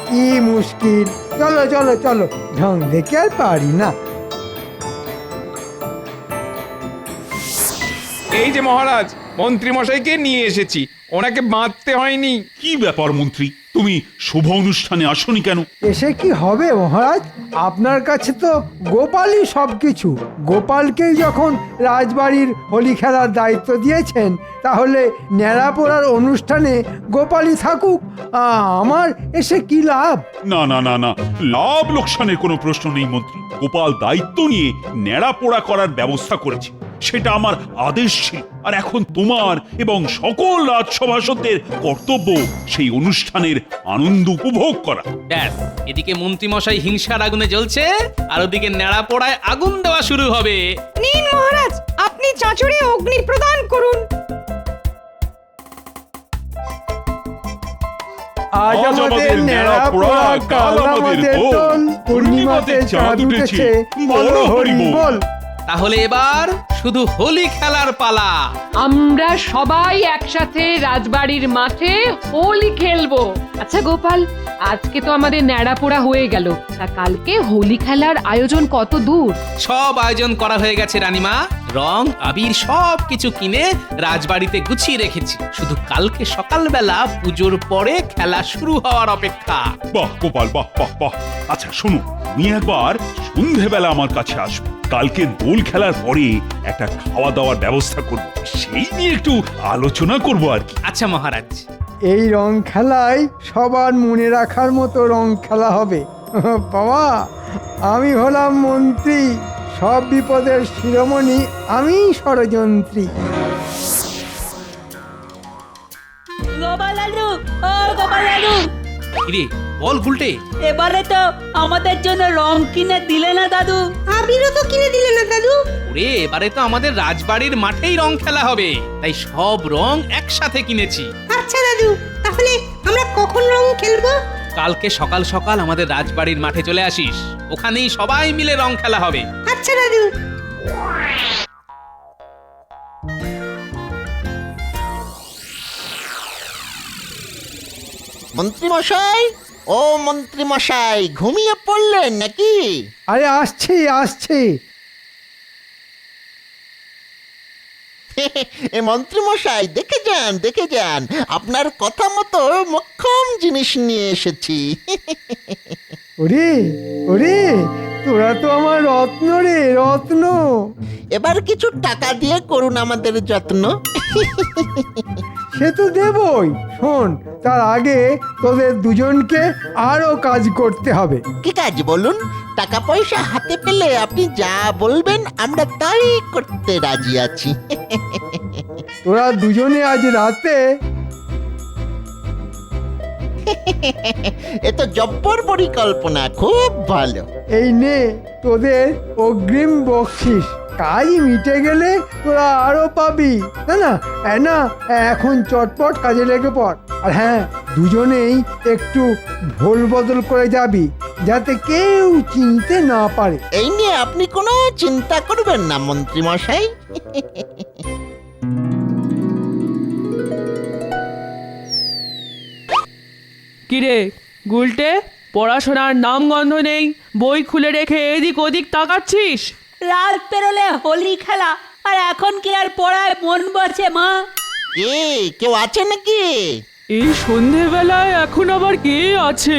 [SPEAKER 8] কি মুশকিল। চলো, ঢং দেখে আর পারি না।
[SPEAKER 14] এই যে মহারাজ, মন্ত্রী মশাইকে নিয়ে এসেছি, ওনাকে বাঁধতে হয়নি।
[SPEAKER 6] কি ব্যাপার মন্ত্রী, তুমি শুভ অনুষ্ঠানে আসনি কেন?
[SPEAKER 8] এসে কি হবে মহারাজ, আপনার কাছে তো গোপালই সবকিছু। গোপালকেই যখন রাজবাড়ির হোলি খেলার দায়িত্ব দিয়েছেন, তাহলে ন্যাড়া পোড়ার অনুষ্ঠানে গোপালই থাকুক। আমার এসে কি লাভ?
[SPEAKER 6] না, লাভ লোকসানের কোনো প্রশ্ন নেই মন্ত্রী। গোপাল দায়িত্ব নিয়ে ন্যাড়া পোড়া করার ব্যবস্থা করেছে, সেটা আমার আদেশ ছিল। আর এখন তোমার এবং সকল রাজসভাসদের কর্তব্য সেই অনুষ্ঠানের আনন্দ উপভোগ করা।
[SPEAKER 3] ব্যাস, এদিকে মন্ত্রীমশাই হিংসার আগুনে জ্বলছে, আর ওদিকে নেড়া পোড়ায় আগুন দেওয়া শুরু হবে।
[SPEAKER 9] নিন মহারাজ, আপনি চাঁচড়ে অগ্নি প্রদান করুন।
[SPEAKER 8] আজ আমাদের ন্যাড়া পোড়া, কাল আমাদের দোল, পূর্ণিমাতে চাঁদ উঠেছে, বলো হরি বল।
[SPEAKER 3] তাহলে এবার শুধু হোলি খেলার পালা।
[SPEAKER 9] আমরা সবাই একসাথে রাজবাড়ির মাঠে হোলি খেলবো। আচ্ছা গোপাল, আজকে তো আমাদের ন্যাড়া পোড়া হয়ে গেল, তা কালকে হোলি খেলার আয়োজন কত দূর?
[SPEAKER 3] সব আয়োজন করা হয়ে গেছে রানীমা। রং আবির সব কিছু কিনে রাজবাড়িতে গুছিয়ে রেখেছি, শুধু কালকে সকালবেলা পুজোর পরে খেলা শুরু হওয়ার অপেক্ষা।
[SPEAKER 6] বাহ গোপাল, বাহ। আচ্ছা শোনো, তুমি একবার সন্ধেবেলা আমার কাছে আসবে। কালকে দোল খেলার পরে একটা খাওয়া দাওয়ার ব্যবস্থা করব, সেই নিয়ে একটু আলোচনা করব আর কি।
[SPEAKER 3] আচ্ছা মহারাজ।
[SPEAKER 8] এই রং খেলায় সবার মনে রাখার মতো রং খেলা হবে। বাবা, আমি হলাম মন্ত্রী, সব বিপদের শিরোমণি আমি, ষড়যন্ত্রী।
[SPEAKER 3] কিরে বল গুলটে,
[SPEAKER 12] এবারে তো আমাদের জন্য রং কিনে দিলে না দাদু। আবিরও তো কিনে দিলে না দাদু।
[SPEAKER 3] ওরে, এবারে তো আমাদের রাজবাড়ির মাঠেই রং খেলা হবে, তাই সব রং একসাথে কিনেছি।
[SPEAKER 12] আচ্ছা দাদু, তাহলে আমরা কখন রং খেলবো?
[SPEAKER 3] কালকে সকাল সকাল আমাদের রাজবাড়ির মাঠে চলে আসিস, ওখানেই সবাই মিলে রং খেলা হবে।
[SPEAKER 12] আচ্ছা দাদু।
[SPEAKER 15] মন্ত্রী মশাই, ও মন্ত্রী মশাই, ঘুমিয়ে পড়লেন নাকি?
[SPEAKER 8] আরে আসছে।
[SPEAKER 15] মন্ত্রী মশাই, দেখে যান, আপনার কথা মতো মক্ষম জিনিস নিয়ে এসেছি।
[SPEAKER 8] ওরে, তোরা তো আমার রত্ন রে, রত্ন।
[SPEAKER 15] এবার কিছু টাকা দিয়ে করুন আমাদের যত্ন।
[SPEAKER 8] সে তো দেবই। শোন, তার আগে তোদের দুজনকে আরো কাজ করতে হবে।
[SPEAKER 15] কি কাজ বলুন? টাকা পয়সা হাতে পেলে আপনি যা বলবেন আমরা তাই করতে রাজি আছি।
[SPEAKER 8] তোরা দুজনে আজ রাতে
[SPEAKER 15] এ তো জব্বর পরিকল্পনা, খুব ভালো।
[SPEAKER 8] এই নে তোদের অগ্রিম বকশিস। কাজ মিটে গেলে তোরা আরো পাবি। না না না, এখন চটপট কাজে লেগে পড়। আর হ্যাঁ, দুজনেই একটু ভোল বদল করে যাবি, যাতে কেউ চিনতে না পারে।
[SPEAKER 15] এই নিয়ে আপনি কোনো চিন্তা করবেন না মন্ত্রী মশাই।
[SPEAKER 9] কিরে গুলটে, পড়াশোনার নাম গন্ধ নেই, বই খুলে রেখে এদিক ওদিক তাকাচ্ছিস?
[SPEAKER 16] রাত পেরোলে হোলি খেলা, আর এখন কি আর পড়ায় মন বসে মা?
[SPEAKER 15] কে কেউ আছে নাকি?
[SPEAKER 9] এই সন্ধেবেলায় এখন আবার কে আছে?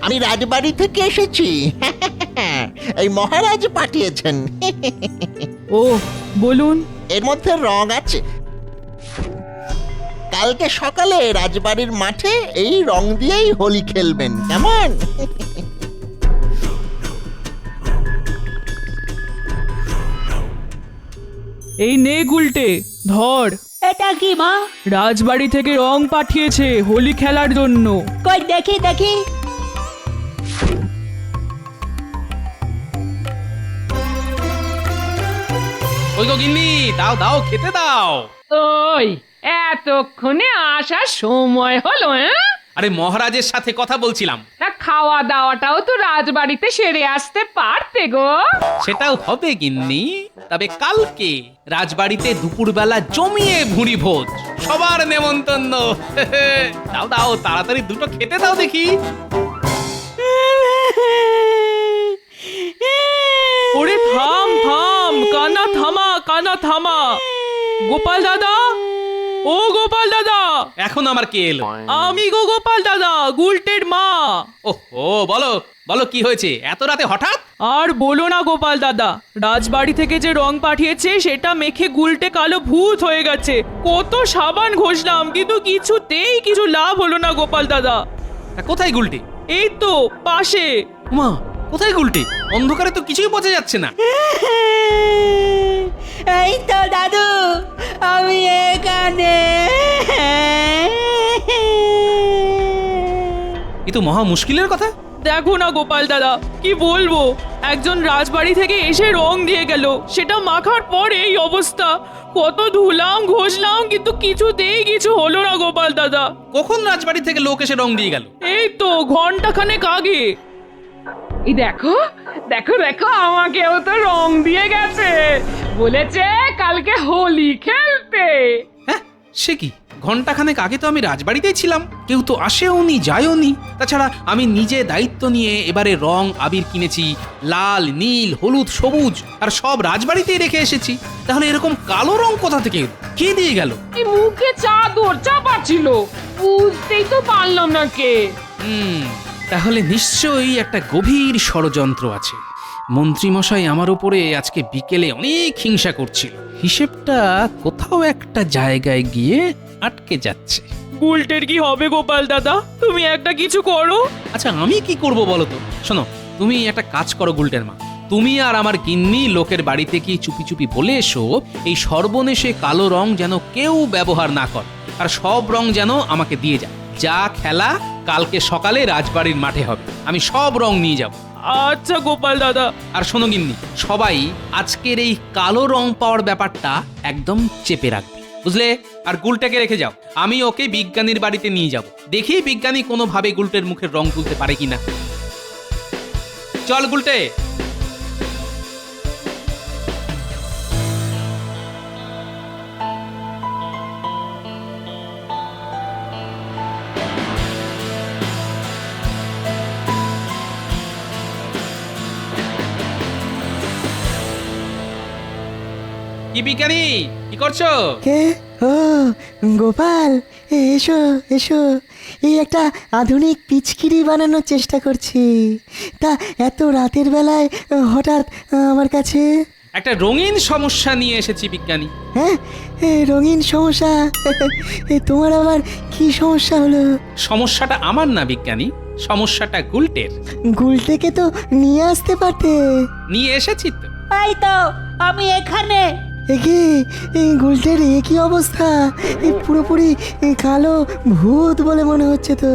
[SPEAKER 15] আমি রাজবাড়ি থেকে এসেছি। এই মহারাজ পাঠিয়েছেন।
[SPEAKER 9] ও বলুন।
[SPEAKER 15] এর মধ্যে রং আছে। কালকে সকালে রাজবাড়ির মাঠে এই রং দিয়েই হোলি খেলবেন, কেমন?
[SPEAKER 9] এই নে গুলটে, ধর।
[SPEAKER 16] এটা কি মা?
[SPEAKER 9] রাজবাড়ি থেকে রং পাঠিয়েছে হোলি খেলার জন্য।
[SPEAKER 16] কই দেখি দেখি।
[SPEAKER 3] ওই গো গিন্নি, দাও দাও, খেতে দাও।
[SPEAKER 9] ওই এতক্ষণে আসার সময় হলো?
[SPEAKER 3] আরে মহারাজের সাথে কথা বলছিলাম।
[SPEAKER 9] তা খাওয়া দাওয়াটাও তো রাজবাড়িতে সেরে আসতে পারতে গো।
[SPEAKER 3] সেটাও হবে গিন্নি, তবে কালকে রাজবাড়িতে দুপুরবেলা জমিয়ে ভুঁড়ি ভোজ, সবার নেমন্তন্ন। দাও দাও, তাড়াতাড়ি দুটো খেতে দাও দেখি।
[SPEAKER 9] ওরে থাম থাম, কানা থামা, কানা থামা। গোপাল দাদা, ও গোপাল দাদা।
[SPEAKER 3] এখন আমার কে এলো?
[SPEAKER 9] আমি গো গোপাল দাদা, গুলটের মা।
[SPEAKER 3] ওহো, বলো বলো, কি হয়েছে এত রাতে হঠাৎ?
[SPEAKER 9] আর বলো না গোপাল দাদা, রাজবাড়ি থেকে যে রং পাঠিয়েছে সেটা মেখে গুলটে কালো ভূত হয়ে গেছে। কত সাবান ঘষলাম, কিন্তু কিছুতেই কিছু লাভ হলো না গোপাল দাদা।
[SPEAKER 3] কোথায় গুলটে?
[SPEAKER 9] এই তো পাশে।
[SPEAKER 3] মা, কোথায় গুলটে? অন্ধকারে তো কিছুই বোঝা যাচ্ছে না।
[SPEAKER 16] এই তো দাদু, আমি এখানে।
[SPEAKER 3] এ তো মহা মুশকিলের কথা।
[SPEAKER 9] দেখো না গোপাল দাদা, কি বলবো, একজন রাজবাড়ি থেকে এসে রং দিয়ে গেল, সেটা মাখার পর এই অবস্থা। কত ধুলাম ঘষলাম, কিন্তু কিছুতেই কিছু হলো না গোপাল দাদা।
[SPEAKER 3] কখন রাজবাড়ি থেকে লোক এসে রং দিয়ে গেল?
[SPEAKER 9] এই তো ঘন্টাখানেক আগে। এই দেখো দেখো দেখো, আমাকেও তো রং দিয়ে গেছে, বলেছে কালকে হোলি খেলতে।
[SPEAKER 3] হ্যাঁ, সে কি? ঘন্টাখানেক আগে তো আমি রাজবাড়িতেই ছিলাম, কেউ তো আসেওনি যায়ওনি। তাছাড়া আমি নিজে দায়িত্ব নিয়ে এবারে রং আবির কিনেছি, লাল নীল হলুদ সবুজ, আর সব রাজবাড়িতেই রেখে এসেছি। তাহলে এরকম কালো রং কোথা থেকে এলো? কে দিয়ে গেল?
[SPEAKER 9] এই মুখে চাদর চাপা ছিল, বুঝতেই তো পারলাম না কে।
[SPEAKER 3] তাহলে নিশ্চয়ই একটা গভীর ষড়যন্ত্র আছে। মন্ত্রীমশাই আমার উপরে আজকে বিকেলে অনেক হিংসা করছিল। হিসেবটা কোথাও একটা জায়গায় গিয়ে আটকে যাচ্ছে।
[SPEAKER 9] গুলটের কি হবে গোপাল দাদা? তুমি একটা কিছু করো।
[SPEAKER 3] আচ্ছা, আমি কি করব বলো তো? শোনো, তুমি একটা কাজ করো গুলটের মা, তুমি আর আমার গিন্নি লোকের বাড়িতে কি চুপি চুপি বলে এসো এই সর্বনেশে কালো রং যেন কেউ ব্যবহার না করে, আর সব রং যেন আমাকে দিয়ে যায়। যা খেলা কালকে সকালে রাজবাড়ির মাঠে হবে, আমি সব রং নিয়ে যাব।
[SPEAKER 9] আচ্ছা গোপাল দাদা।
[SPEAKER 3] আর শোনো গিন্নি, সবাই আজকের এই কালো রং পাওয়ার ব্যাপারটা একদম চেপে রাখবে, বুঝলে? আর গুলটাকে রেখে যাও, আমি ওকে বিজ্ঞানীর বাড়িতে নিয়ে যাব, দেখি বিজ্ঞানী কোনোভাবে গুলটের মুখের রং তুলতে পারে কিনা। চল গুলটে। কি বিজ্ঞানী, কি করছো?
[SPEAKER 17] কে? ও গোপাল, এসো এসো। এই একটা আধুনিক পিচকিরি বানানোর চেষ্টা করছি। তা এত রাতের বেলায় হঠাৎ আমার কাছে?
[SPEAKER 3] একটা রঙিন সমস্যা নিয়ে এসেছি বিজ্ঞানী।
[SPEAKER 17] হ্যাঁ, রঙিন সমস্যা? তোমার আবার কি সমস্যা হলো?
[SPEAKER 3] সমস্যাটা আমার না বিজ্ঞানী, সমস্যাটা গুলটের।
[SPEAKER 17] গুলটেকে তো নিয়ে আসতে পারতে।
[SPEAKER 3] নিয়ে এসেছি তো।
[SPEAKER 16] এই তো আমি এখানে।
[SPEAKER 17] একে গুলটের কি অবস্থা? পুরোপুরি কালো ভূত বলে মনে হচ্ছে তো।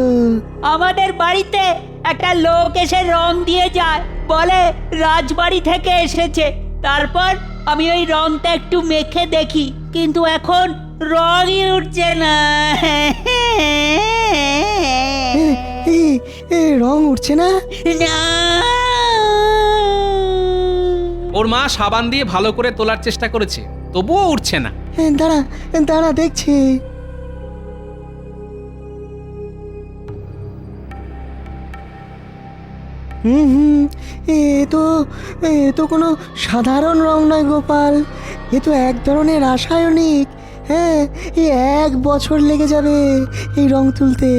[SPEAKER 16] আমাদের বাড়িতে একটা লোক এসে রং দিয়ে যায়, বলে রাজবাড়ি থেকে এসেছে। তারপর আমি ওই রংটা একটু মেখে দেখি, কিন্তু এখন রঙই উঠছে না।
[SPEAKER 17] রং উঠছে না?
[SPEAKER 16] না,
[SPEAKER 3] ওর মা সাবান দিয়ে ভালো করে তোলার চেষ্টা করেছে, তবুও উঠছে না।
[SPEAKER 17] দাঁড়া দাঁড়া দেখছি। এ তো কোনো সাধারণ রং নয় গোপাল, এ তো এক ধরনের রাসায়নিক। হ্যাঁ, এই 1 বছর লেগে যাবে এই রং তুলতে।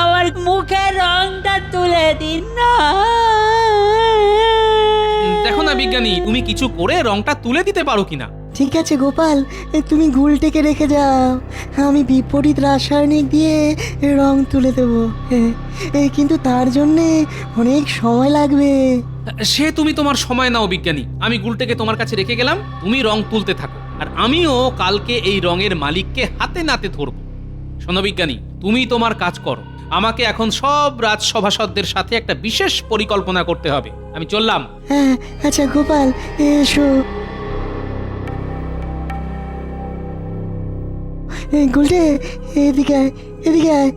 [SPEAKER 16] আমার মুখে রংটা তুলে দিন না।
[SPEAKER 3] দেখো না বিজ্ঞানী, তুমি কিছু করে রংটা তুলে দিতে পারো কিনা।
[SPEAKER 17] ঠিক আছে গোপাল, তুমি গুলটেকে রেখে যাও, আমি বিপরীত রাসায়নিক দিয়ে রং তুলে দেবো। কিন্তু তার জন্যে অনেক সময় লাগবে।
[SPEAKER 3] সে তুমি তোমার সময় নাও বিজ্ঞানী, আমি গুলটেকে তোমার কাছে রেখে গেলাম, তুমি রং তুলতে থাকো, আর আমিও কালকে এই রঙের মালিককে হাতে নাতে ধরবো। শোনো বিজ্ঞানী, তুমি তোমার কাজ করো, আমাকে এখন সব রাজসভাসদদের সাথে একটা বিশেষ পরিকল্পনা করতে হবে। আমি চললাম।
[SPEAKER 17] হ্যাঁ, আচ্ছা গোপাল এসো। গুলটে এদিকে আয়, এদিকে আয়।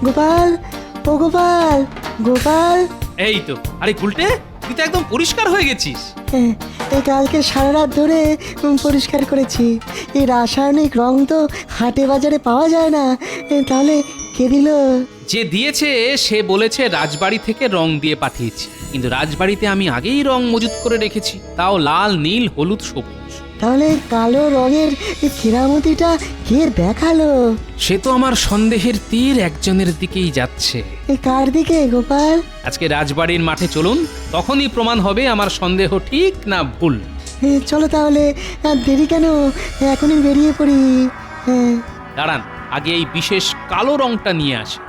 [SPEAKER 17] গোপাল, ও গোপাল, গোপাল।
[SPEAKER 3] এই তো, আরে গুলটে, তুই তো একদম পরিষ্কার হয়ে গেছিস।
[SPEAKER 17] এই কালকে সারা রাত ধরে পরিষ্কার করেছি। এই রাসায়নিক রং তো হাটে বাজারে পাওয়া যায় না, তাহলে কে দিল?
[SPEAKER 3] যে দিয়েছে সে বলেছে রাজবাড়ি থেকে রং দিয়ে পাঠিয়েছি, কিন্তু রাজবাড়িতে আমি আগেই রং মজুত করে রেখেছি, তাও লাল, নীল, হলুদ, সবুজ।
[SPEAKER 17] তাহলে কালো রঙের কেরামতিটা কে দেখালো?
[SPEAKER 3] সে তো আমার সন্দেহের তীর একজনের দিকেই যাচ্ছে।
[SPEAKER 17] কার দিকে গোপাল?
[SPEAKER 3] আজকে রাজবাড়ির মাঠে চলুন, তখনই প্রমাণ হবে আমার সন্দেহ ঠিক না ভুল।
[SPEAKER 17] চলো তাহলে, আর দেরি কেন, এখনই বেরিয়ে পড়ি।
[SPEAKER 3] দাঁড়ান, আগে এই বিশেষ কালো রংটা নিয়ে আসি।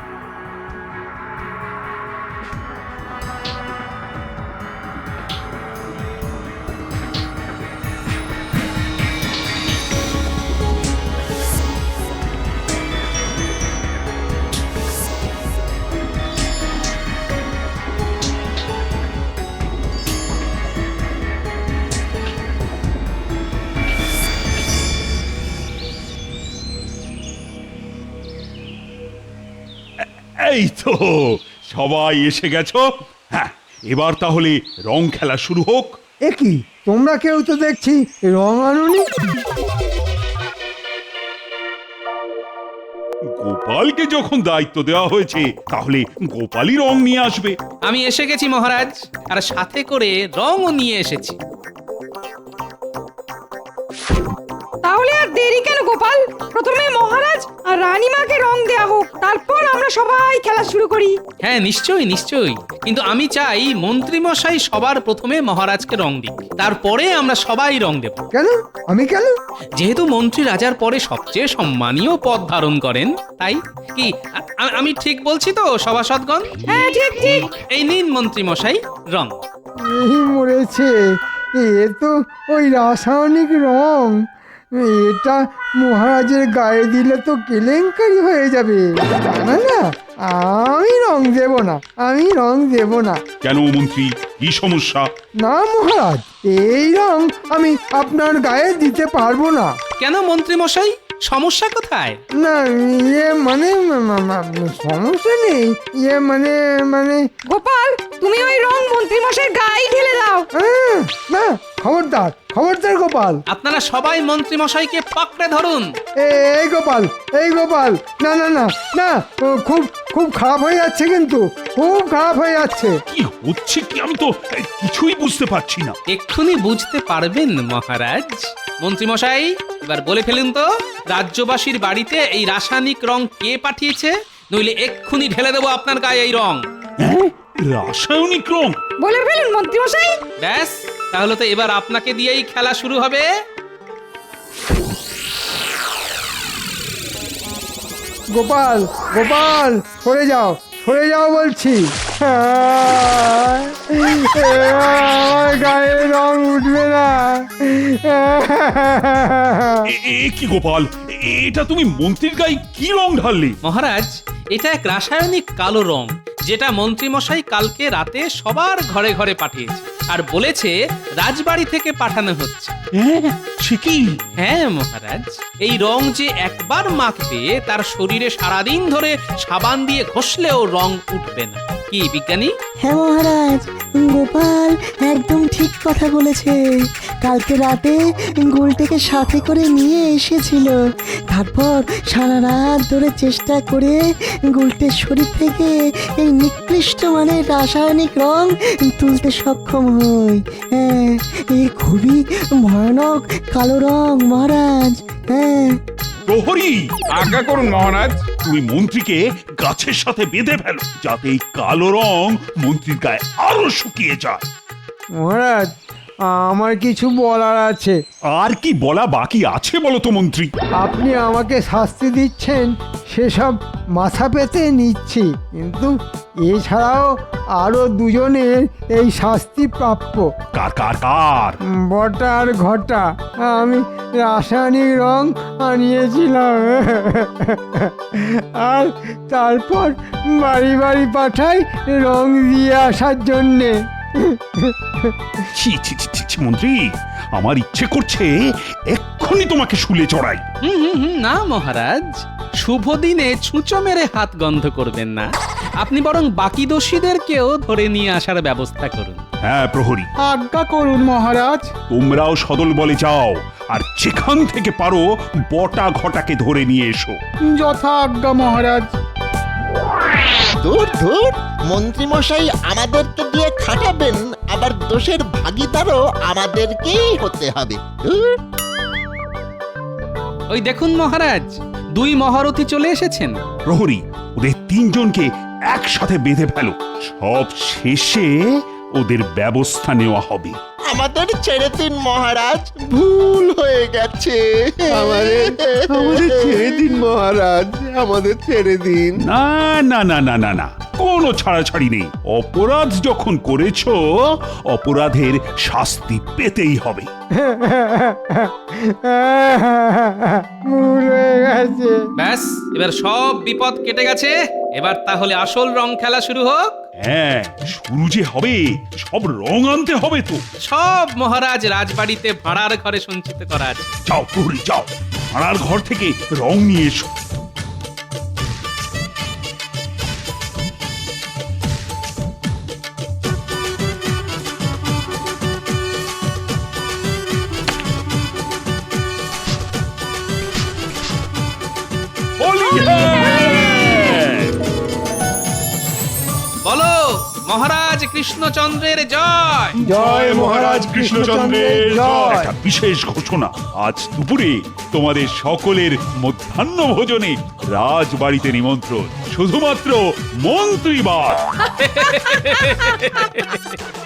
[SPEAKER 6] এই তো সবাই এসে গেছো। হ্যাঁ, এবার তাহলে রং খেলা শুরু হোক।
[SPEAKER 8] এ কি, তোমরা কেউ তো দেখছি রং আনুনি?
[SPEAKER 6] গোপালকে যখন দায়িত্ব দেওয়া হয়েছে, তাহলে গোপালই রং নিয়ে আসবে।
[SPEAKER 3] আমি এসে গেছি মহারাজ, আর সাথে করে রংও নিয়ে এসেছি।
[SPEAKER 9] তাহলে আর দেরি কেন গোপাল, প্রথমে মহারাজ আর রানীমাকে রং দেয়া হোক, তারপর আমরা সবাই খেলা শুরু করি।
[SPEAKER 3] হ্যাঁ নিশ্চয়ই নিশ্চয়ই, কিন্তু আমি চাই মন্ত্রীমশাই সবার প্রথমে মহারাজকে রং দিক, তারপরে আমরা সবাই রং দেব।
[SPEAKER 8] কেন? আমি কেন?
[SPEAKER 3] যেহেতু মন্ত্রী রাজার পরে সবচেয়ে সম্মানীয় পদ ধারণ করেন, তাই কি আমি ঠিক বলছি তো সভাসদগণ?
[SPEAKER 9] হ্যাঁ ঠিক ঠিক।
[SPEAKER 3] এই নিন মন্ত্রীমশাই রং।
[SPEAKER 8] মরেছে, এ তো ওই রাসায়নিক রং। এটা মহারাজের গায়ে দিলে তো কেলেঙ্কারি হয়ে যাবে। না না, আমি রং দেব না, আমি রং দেব না।
[SPEAKER 6] কেন মন্ত্রী, কি সমস্যা?
[SPEAKER 8] না মহারাজ, এই রং আমি আপনার গায়ে দিতে পারবো না।
[SPEAKER 3] কেন মন্ত্রীমশাই, সমস্যা কোথায়?
[SPEAKER 8] না মানে সমস্যা নেই, মানে
[SPEAKER 9] গোপাল, তুমি ওই রং মন্ত্রীমশাইয়ের গায়ে ঢেলে দাও।
[SPEAKER 8] না, খবরদার খবরদার গোপাল।
[SPEAKER 3] আপনারা সবাই মন্ত্রীমশাইকে পাকড়ে ধরুন।
[SPEAKER 8] এই গোপাল, এই গোপাল, না না না না, খুব খুব খারাপ হয়ে যাচ্ছে, কিন্তু খুব খারাপ হয়ে যাচ্ছে।
[SPEAKER 6] কি হচ্ছে কি আমি তো কিছুই বুঝতে পারছি না।
[SPEAKER 3] এক্ষুনি বুঝতে পারবেন মহারাজ। মন্ত্রী মশাই, এবার বলে ফেলুন তো, রাজ্যবাসীর বাড়িতে এই রাসায়নিক রং কে পাঠিয়েছে? নইলে এক্ষুনি ঢেলে দেবো আপনার গায়ে এই রং।
[SPEAKER 6] রাসায়নিক রং?
[SPEAKER 9] বলে ফেলুন মন্ত্রী মশাই।
[SPEAKER 3] ব্যাস, তাহলে তো এবার আপনাকে দিয়েই খেলা শুরু হবে।
[SPEAKER 8] গোপাল, গোপাল, সরে যাও, সরে যাও বলছি। আমার গায়ে রং উঠবে না।
[SPEAKER 6] কি গোপাল, এটা তুমি মন্ত্রীর গায়ে কি রং ঢাললে?
[SPEAKER 3] মহারাজ, এটা এক রাসায়নিক কালো রং, যেটা মন্ত্রী মশাই কালকে রাতে সবার ঘরে ঘরে পাঠিয়েছে আর বলেছে রাজবাড়ি থেকে পাঠানো হচ্ছে। হ্যাঁ মহারাজ, এই রং যে একবার মাখবে তার শরীরে সারাদিন ধরে সাবান দিয়ে ঘষলেও রং উঠবে না। কি বিজ্ঞানী?
[SPEAKER 17] হ্যাঁ মহারাজ, গোপাল একদম ঠিক কথা বলেছে। কালকে রাতে গোলটাকে সাথে করে নিয়ে এসেছিল, তারপর সারা রাত ধরে চেষ্টা করে গোলটের শরীর থেকে এই নিকৃষ্ট মানের রাসায়নিক রং তুলতে সক্ষম হই। হ্যাঁ, এই খুবই ভয়ানক কালো রং মহারাজ। হ্যাঁ।
[SPEAKER 6] প্রহরী,
[SPEAKER 14] আজ্ঞা করুন মহারাজ।
[SPEAKER 6] তুমি মন্ত্রীকে গাছের সাথে বেঁধে ফেলো, যাতে এই কালো রং মন্ত্রীর গায়ে আরো শুকিয়ে যায়।
[SPEAKER 8] মহারাজ, আমার কিছু বলার আছে।
[SPEAKER 6] আর কি বলা বাকি আছে বলো তো মন্ত্রী?
[SPEAKER 8] আপনি আমাকে শাস্তি দিচ্ছেন সেসব মাথা পেতে নিচ্ছি, কিন্তু এছাড়াও আরো দুজনের এই শাস্তি প্রাপ্য।
[SPEAKER 6] কার কার কার?
[SPEAKER 8] বটা আর ঘটা। আমি রাসায়নিক রং আনিয়েছিলাম আর তারপর বাড়ি বাড়ি পাঠাই রং দিয়ে আসার জন্যে।
[SPEAKER 6] ছি ছি ছি ছি মন্ত্রী, আমার ইচ্ছে করছে এক্ষুনি তোমাকে শুলে চড়াই।
[SPEAKER 3] না মহারাজ, শুভ দিনে ছুঁচো মেরে হাত গন্ধ করবেন না। আপনি বরং বাকি দোষীদেরকেও ধরে নিয়ে আসার ব্যবস্থা করুন।
[SPEAKER 6] হ্যাঁ প্রহরী,
[SPEAKER 10] আজ্ঞা করুন মহারাজ।
[SPEAKER 6] তোমরাও সদল বলে যাও, আর যেখান থেকে পারো বটা ঘটাকে ধরে নিয়ে এসো।
[SPEAKER 10] যথা আজ্ঞা মহারাজ।
[SPEAKER 15] দূর দূর, মন্ত্রী মশাই আমাদেরকে দিয়ে খাটাবেন, আবার দোষের ভাগীদারও আমাদেরকেই হতে হবে। ধুর।
[SPEAKER 3] ওই দেখুন মহারাজ, দুই মহারথী চলে এসেছেন।
[SPEAKER 6] প্রহরী, ওদের তিনজনকে একসাথে বেঁধে ফেলো, সব শেষে ওদের ব্যবস্থা নেওয়া হবে।
[SPEAKER 15] আমাদের ছেড়ে দিন মহারাজ, ভুল হয়ে গেছে।
[SPEAKER 1] আমাদের ছেড়ে দিন মহারাজ, আমাদের ছেড়ে দিন।
[SPEAKER 6] না না না না না না, কোনো ছাড়াছাড়ি নেই। অপরাধ যখন করেছো, অপরাধের শাস্তি পেতেই হবে।
[SPEAKER 8] ভুল হয়ে গেছে।
[SPEAKER 3] ব্যাস, এবার সব বিপদ কেটে গেছে। এবার তাহলে আসল রং খেলা শুরু হোক।
[SPEAKER 6] হ্যাঁ, শুরু যে হবে, সব রং আনতে হবে তো।
[SPEAKER 3] সব মহারাজ রাজবাড়িতে ভাড়ার ঘরে সঞ্চিত করা আছে।
[SPEAKER 6] যাও প্রহরী, যাও, ভাড়ার ঘর থেকে রং নিয়ে এসো।
[SPEAKER 3] বলো, মহারাজ কৃষ্ণচন্দ্রের জয়।
[SPEAKER 8] জয় মহারাজ কৃষ্ণচন্দ্রের জয়।
[SPEAKER 6] একটা বিশেষ ঘোষণা, আজ দুপুরে তোমাদের সকলের মধ্যাহ্ন ভোজনে রাজবাড়িতে নিমন্ত্রণ, শুধুমাত্র মন্ত্রীবাদ।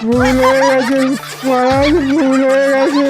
[SPEAKER 8] ভুল হয়ে গেছে মহারাজ, ভুল হয়ে গেছে।